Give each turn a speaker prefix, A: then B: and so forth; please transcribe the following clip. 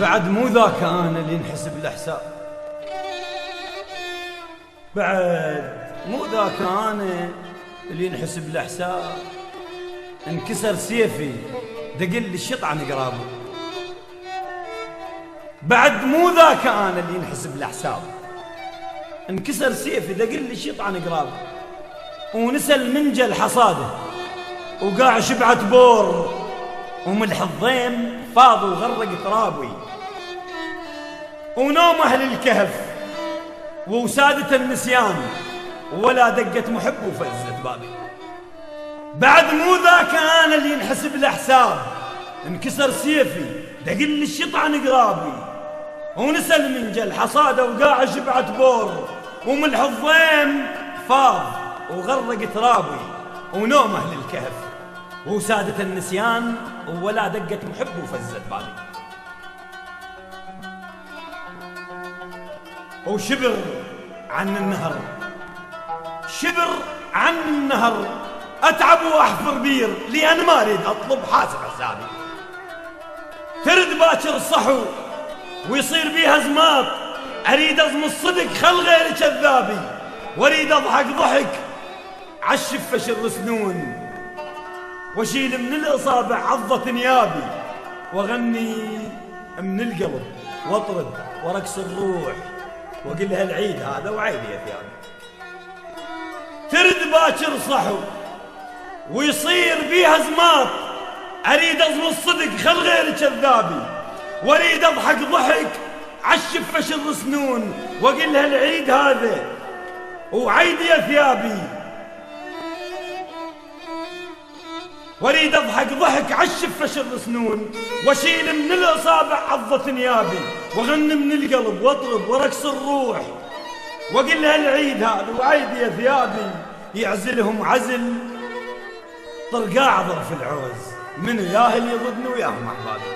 A: بعد مو ذاك انا اللي ينحسب الحساب، بعد مو ذاك انا اللي ينحسب الحساب. انكسر سيفي دقل الشط عن قرابه، بعد مو ذاك انا اللي ينحسب الحساب. انكسر سيفي دقل الشط عن قرابه، ونسى المنجل حصاده وقاع شبعة بور، وملح الضيم فاض وغرق ترابي، ونوم أهل الكهف ووسادة النسيان، ولا دقة محب وفزت بابي. بعد مو ذاك أنا اللي ينحسب الأحساب. انكسر سيفي دقل الشط عن قرابي، ونسى المنجل حصاده وقاع شبعة بور، وملح الضيم فاض وغرق ترابي، ونوم أهل الكهف وسادة النسيان، ولا دقة محب وفزت بابي. وشبر عن النهر، شبر عن النهر، أتعب وأحفر بير لأن ما أريد أطلب حاسب حسابي. ترد باكر الصحو ويصير بيها زماط، أريد أضم الصدق خل غير كذابي، وأريد أضحك ضحك عالشفة شر سنون، واشيل من الإصابع عضة نيابي، وأغني من القلب واطرد ورقص الروح، وقلها العيد هذا وعيدي يا ثيابي. ترد باكر صحو ويصير بيها زماط، أريد أضم الصدق خل غير كذابي، وأريد أضحك ضحك عالشفة شر سنون، وقلها العيد هذا وعيدي يا ثيابي. واريد اضحك ضحك عالشفة شر سنون، واشيل من الاصابع عضة نيابي، واغني من القلب واطرب ورقص الروح، واقول لها العيد هذا وعيدي يا ثيابي. يعزلهم عزل طرقاع ظرف العوز، من ياهل يضدني وياهم احبابي.